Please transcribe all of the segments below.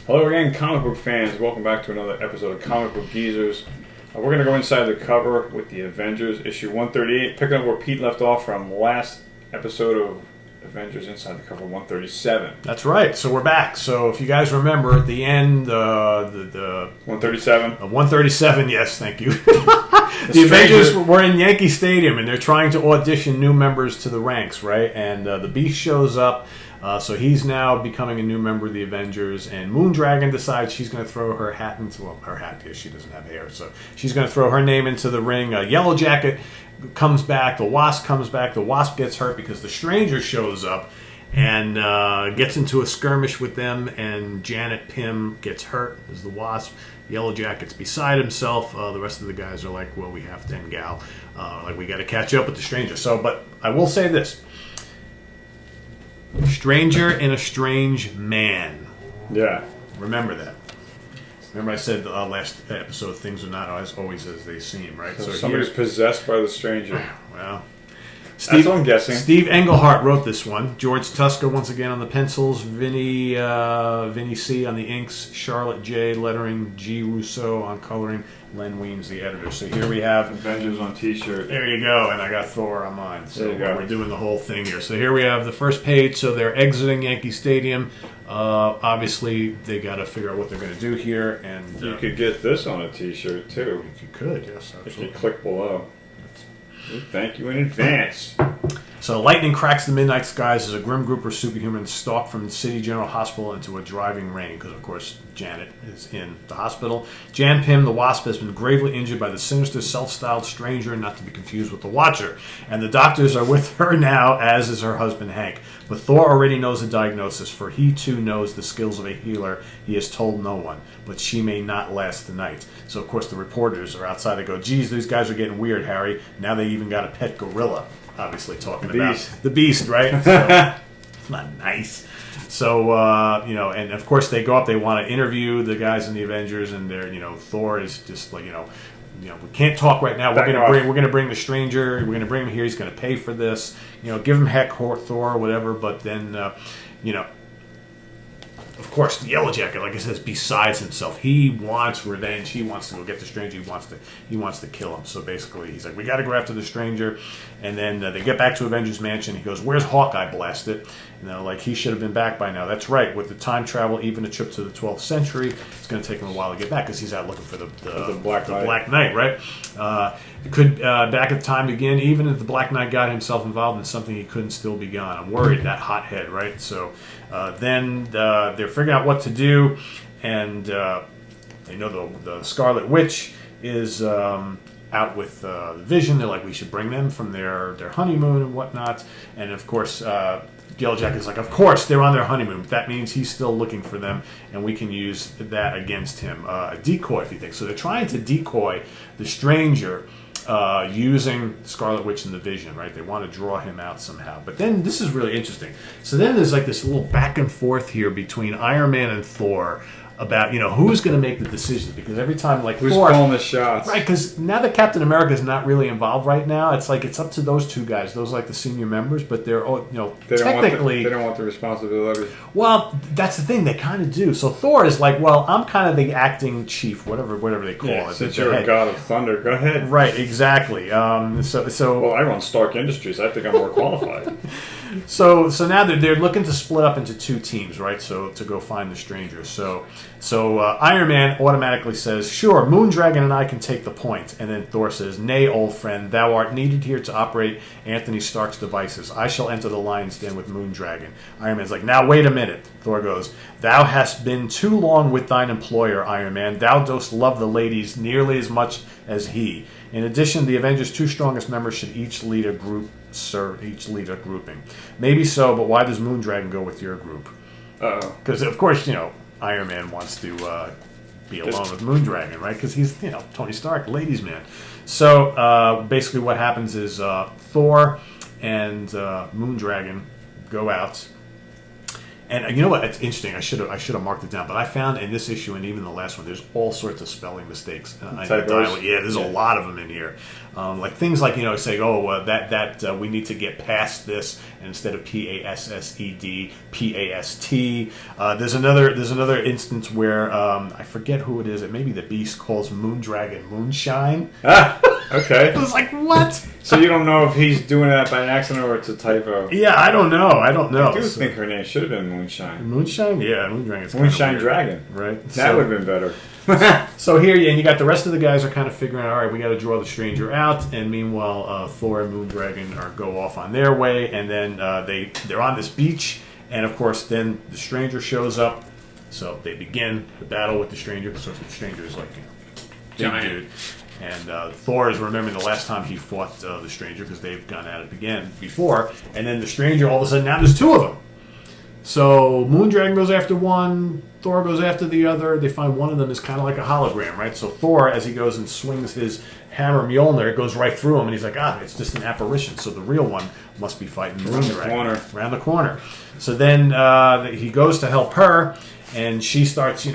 Hello again, comic book fans. Welcome back to another episode of Comic Book Geezers. We're going to go inside the cover with the Avengers, issue 138, picking up where Pete left off from last episode of Avengers Inside the Cover 137. That's right. So we're back. So if you guys remember at the end, the 137? 137, yes, thank you. The Avengers were in Yankee Stadium, and they're trying to audition new members to the ranks, right? And the Beast shows up. So he's now becoming a new member of the Avengers, and Moondragon decides she's going to throw her hat into her hat because she doesn't have hair. So she's going to throw her name into the ring. Yellow Jacket comes back. The Wasp comes back. The Wasp gets hurt because the Stranger shows up and gets into a skirmish with them, and Janet Pym gets hurt as the Wasp. Yellow Jacket's beside himself. The rest of the guys are like, well, we have to end Gal. We got to catch up with the Stranger. So, but I will say this. Stranger and a strange man. Yeah. Remember that. Remember I said last episode, things are not always as they seem, right? So somebody's possessed by the Stranger. Well, that's what I'm guessing. Steve Englehart wrote this one. George Tusker once again on the pencils. Vinny C on the inks. Charlotte J lettering. G. Rousseau on coloring. Len Weems the editor. So here we have Avengers on T-shirt. There you go, and I got Thor on mine. So there you go. We're doing the whole thing here. So here we have the first page. So they're exiting Yankee Stadium. Obviously, they got to figure out what they're going to do here. And you could get this on a T-shirt too. You could, yes, absolutely. If you click below. Thank you in advance. So lightning cracks the midnight skies as a grim group of superhumans stalk from the City General Hospital into a driving rain, because of course Janet is in the hospital. Jan Pym, the Wasp, has been gravely injured by the sinister self-styled Stranger, not to be confused with the Watcher. And the doctors are with her now, as is her husband Hank. But Thor already knows the diagnosis, for he too knows the skills of a healer. He has told no one, but she may not last the night. So of course the reporters are outside. They go, geez, these guys are getting weird, Harry. Now they even got a pet gorilla. Obviously talking about the Beast, right? So, it's not nice. So, and of course they go up, they want to interview the guys in the Avengers, and they're, Thor is just like, we can't talk right now. We're gonna bring the Stranger. We're gonna bring him here. He's gonna pay for this. Give him heck, Thor, whatever. But then, of course, the Yellow Jacket, like I said, is besides himself. He wants revenge. He wants to go get the Stranger. He wants to kill him. So basically, he's like, we got to go after the Stranger. And then they get back to Avengers Mansion. He goes, where's Hawkeye, blasted? And they're like, he should have been back by now. That's right. With the time travel, even a trip to the 12th century, it's going to take him a while to get back because he's out looking for the Black Knight, right? Back at the time again, even if the Black Knight got himself involved in something, he couldn't still be gone. I'm worried, that hothead, right? So then they're figuring out what to do, and they know the Scarlet Witch is out with the Vision. They're like, we should bring them from their honeymoon and whatnot. And of course, Yellow Jacket's like, of course, they're on their honeymoon. That means he's still looking for them, and we can use that against him. A decoy, if you think. So they're trying to decoy the Stranger using Scarlet Witch and the Vision, right? They want to draw him out somehow. But then, this is really interesting. So then there's like this little back and forth here between Iron Man and Thor about, who's going to make the decisions, because every time, like, who's Thor, calling the shots, right? Because now that Captain America is not really involved right now, it's like it's up to those two guys, those like the senior members, but they're technically they don't want the responsibility. Well, that's the thing, they kind of do. So Thor is like, well, I'm kind of the acting chief, whatever they call it. Since you're a god of thunder, go ahead. Right, exactly. Well, I run Stark Industries. I think I'm more qualified. So now they're looking to split up into two teams, right? So to go find the Stranger. So Iron Man automatically says, sure, Moondragon and I can take the point. And then Thor says, nay, old friend, thou art needed here to operate Anthony Stark's devices. I shall enter the lion's den with Moondragon. Iron Man's like, now wait a minute. Thor goes, thou hast been too long with thine employer, Iron Man. Thou dost love the ladies nearly as much as he. In addition, the Avengers' two strongest members should each lead a grouping. Maybe so, but why does Moondragon go with your group? Because, of course, Iron Man wants to be alone with Moondragon, right? Because he's, Tony Stark, ladies' man. So, basically what happens is Thor and Moondragon go out, And you know what? It's interesting. I should have marked it down, but I found in this issue and even the last one, there's all sorts of spelling mistakes. Yeah, there's a lot of them in here. Like things like say, that we need to get past this, and instead of PASSED, PAST. There's another instance where I forget who it is. It may be the Beast calls Moondragon moonshine. Okay. It was like, what? So you don't know if he's doing that by accident or it's a typo. Yeah, I don't know. I do think her name should have been Moonshine. Moonshine? Yeah, Moondragon's Moonshine Dragon. Right. That would have been better. So here, and you got the rest of the guys are kind of figuring out, all right, we got to draw the stranger out, and meanwhile, Thor and Moondragon go off on their way, and then they're on this beach, and of course, then the stranger shows up, so they begin the battle with the stranger. So the stranger is like, big dude. And Thor is remembering the last time he fought the stranger because they've gone at it again before. And then the stranger, all of a sudden, now there's two of them. So Moondragon goes after one, Thor goes after the other. They find one of them is kind of like a hologram, right? So Thor, as he goes and swings his hammer Mjolnir, it goes right through him, and he's like, it's just an apparition. So the real one must be fighting Moondragon. Around the corner. So then he goes to help her, and she starts,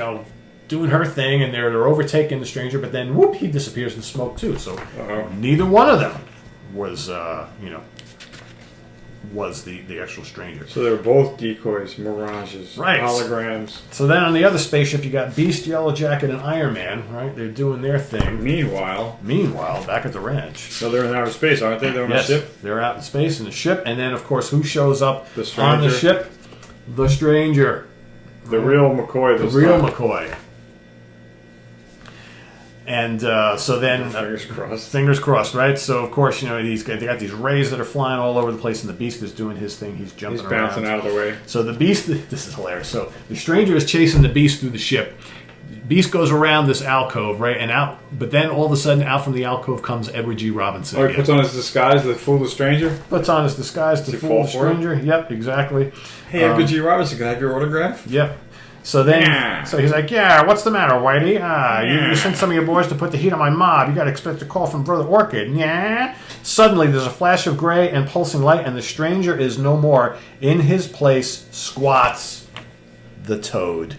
doing her thing, and they're overtaking the stranger, but then whoop, he disappears in smoke too. So neither one of them was the actual stranger. So they're both decoys, mirages, right, holograms. So then on the other spaceship you got Beast, Yellow Jacket, and Iron Man, right? They're doing their thing. Meanwhile, back at the ranch. So they're in outer space, aren't they? They're on a ship? They're out in space in the ship, and then of course who shows up on the ship? The stranger. The real McCoy. McCoy. And so then, fingers crossed, right? So of course, they got these rays that are flying all over the place, and the Beast is doing his thing. He's jumping around. He's bouncing out of the way. So the Beast, this is hilarious. So the stranger is chasing the Beast through the ship. Beast goes around this alcove, right, and out. But then all of a sudden, out from the alcove comes Edward G. Robinson. Oh, he puts on his disguise to fool the stranger. Puts on his disguise to fool the stranger. Yep, exactly. Hey, Edward G. Robinson, can I have your autograph? Yep. So then, so he's like, what's the matter, Whitey? You sent some of your boys to put the heat on my mob. You got to expect a call from Brother Orchid. Yeah. Suddenly, there's a flash of gray and pulsing light, and the stranger is no more. In his place squats the Toad.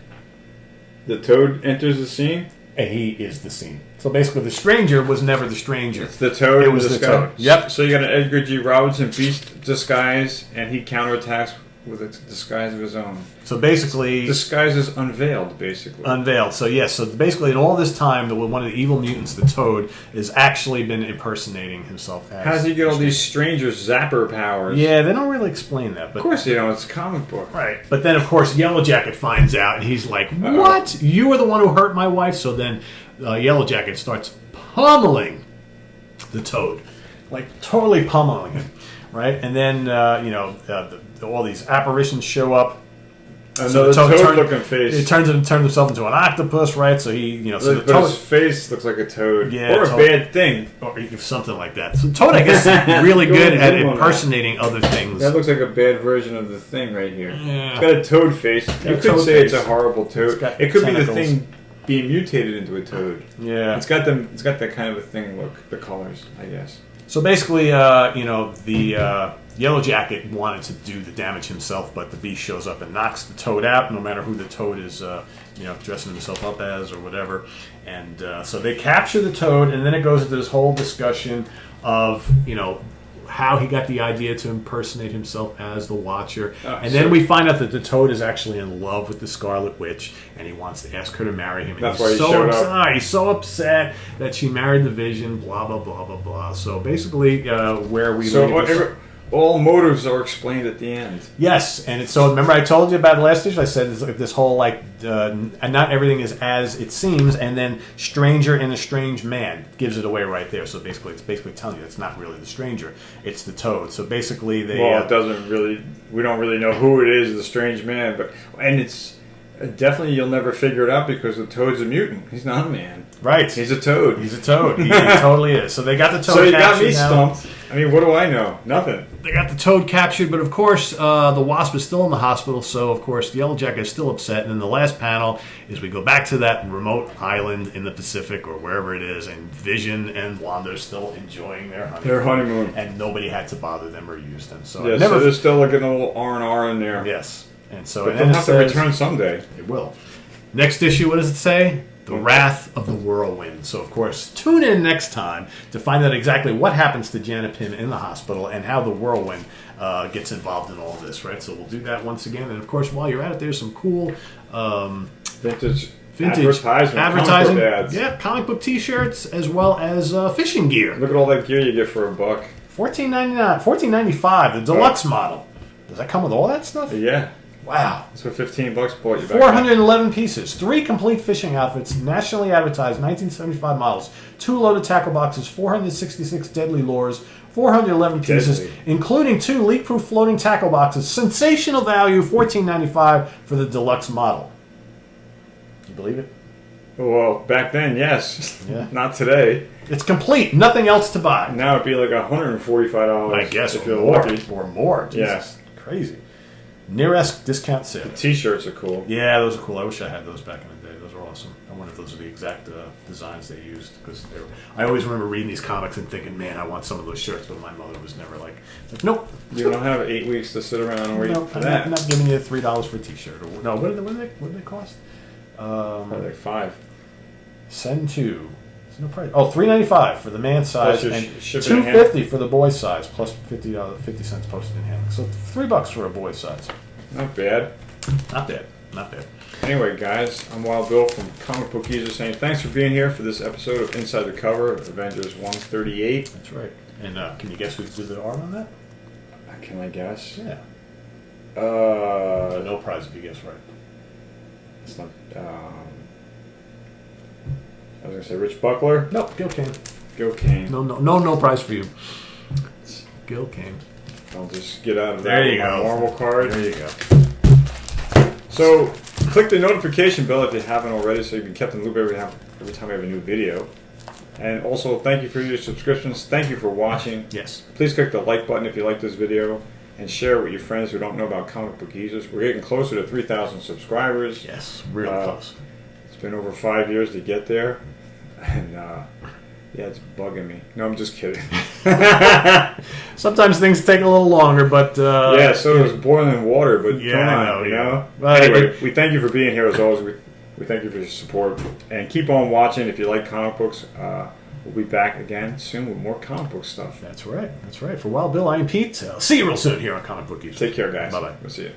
The Toad enters the scene? And he is the scene. So basically, the stranger was never the stranger. It's the Toad. It was the Toad. Yep. So you got an Edgar G. Robinson Beast disguise, and he counterattacks with a disguise of his own. So basically... Disguise is unveiled, basically. Unveiled. So yes, so basically in all this time, one of the evil mutants, the Toad, has actually been impersonating himself as... How does he get all these strangers' zapper powers? Yeah, they don't really explain that. But of course they don't, it's a comic book. Right. But then, of course, Yellow Jacket finds out, and he's like, what? You were the one who hurt my wife? So then Yellow Jacket starts pummeling the Toad. Like, totally pummeling him. Right? And then, all these apparitions show up. So the toad-looking face. It turns himself into an octopus, right? So he, so but his face looks like a toad, yeah, or a bad thing, or something like that. So Toad, I guess, is really good at impersonating other things. That looks like a bad version of the Thing right here. Yeah. It's got a toad face. You could say it's a horrible toad. It could be the Thing being mutated into a toad. Yeah, it's got that kind of a Thing look. The colors, I guess. So basically, the Yellow Jacket wanted to do the damage himself, but the Beast shows up and knocks the Toad out, no matter who the Toad is, dressing himself up as or whatever. And so they capture the Toad, and then it goes into this whole discussion of, how he got the idea to impersonate himself as the Watcher. And then we find out that the Toad is actually in love with the Scarlet Witch, and he wants to ask her to marry him. And that's why he showed up. He's so upset that she married the Vision, blah, blah, blah, blah, blah. So basically, where we... all motives are explained at the end. Yes, and so remember I told you about last issue. I said this whole and not everything is as it seems, and then stranger in a strange man gives it away right there. So basically, it's telling you it's not really the stranger, it's the Toad. So basically, it doesn't really. We don't really know who it is, the strange man, and it's definitely you'll never figure it out because the Toad's a mutant. He's not a man. Right. He's a Toad. He totally is. So they got the Toad. So you got me stumped. I mean, what do I know? Nothing. They got the Toad captured, but of course, the Wasp is still in the hospital, so of course, the Yellow Jacket is still upset. And then the last panel is we go back to that remote island in the Pacific or wherever it is, and Vision and Wanda are still enjoying their honeymoon. And nobody had to bother them or use them. So so they're still looking a little R&R in there. Yes. And so, But and they'll then have to return someday. It will. Next issue, what does it say? The Wrath of the Whirlwind. So, of course, tune in next time to find out exactly what happens to Janet Pym in the hospital and how the Whirlwind gets involved in all this, right? So we'll do that once again. And, of course, while you're at it, there's some cool Vintage advertising. Comic book ads. Yeah, comic book T-shirts as well as fishing gear. Look at all that gear you get for $1. $14.99, $14.95, the deluxe model. Does that come with all that stuff? Yeah. Wow. That's what $15 bought you back. 411 pieces, 3 complete fishing outfits, nationally advertised, 1975 models, 2 loaded tackle boxes, 466 deadly lures, 411 pieces, Deadly. including 2 leak-proof floating tackle boxes. Sensational value, $14.95 for the deluxe model. You believe it? Well, back then, yes. Yeah. Not today. It's complete. Nothing else to buy. Now it'd be like $145. I guess, if or you're more. lucky. Or more. Jesus. Yeah. Crazy. Near-esque discount sale. T-shirts are cool. Yeah, those are cool. I wish I had those back in the day. Those are awesome. I wonder if those are the exact designs they used. Because I always remember reading these comics and thinking, man, I want some of those shirts. But my mother was never like nope. You don't have 8 weeks to sit around and wait No, for I'm that. not giving you $3 for a T-shirt. Or, no, what did they cost? Probably like $5. Send to. There's no price. Oh, $3.95 for the man size Plus your and shipping and $2.50 for the boy size, plus $50 postage and handling. So $3 for a boy size. Not bad. Not bad. Not bad. Anyway, guys, I'm Wild Bill from Comic Book Geezer saying thanks for being here for this episode of Inside the Cover of Avengers 138. That's right. And can you guess who did the art on that? Can I guess? Yeah. Uh, No prize if you guess right. it's not. I was gonna say Rich Buckler. No, Gil Kane. Gil Kane. No prize for you. Gil Kane. I'll just get out of that. There you with my go. Marvel card. There you go. So, click the notification bell if you haven't already, so you can be kept in the loop every time we have a new video. And also, thank you for your subscriptions. Thank you for watching. Yes. Please click the like button if you like this video, and share it with your friends who don't know about Comic Book Geezers. We're getting closer to 3,000 subscribers. Yes. Really close. It's been over 5 years to get there, and yeah, it's bugging me. No, I'm just kidding. Sometimes things take a little longer, but yeah, so does boiling water. But Yeah, come I on, know, you yeah. know. But Anyway, we thank you for being here as always. We thank you for your support, and keep on watching if you like comic books. We'll be back again soon with more comic book stuff. That's right. That's right. For Wild Bill, I am Pete. See you real soon here on Comic Book Geeks. Take care, guys. Bye-bye. We'll see you.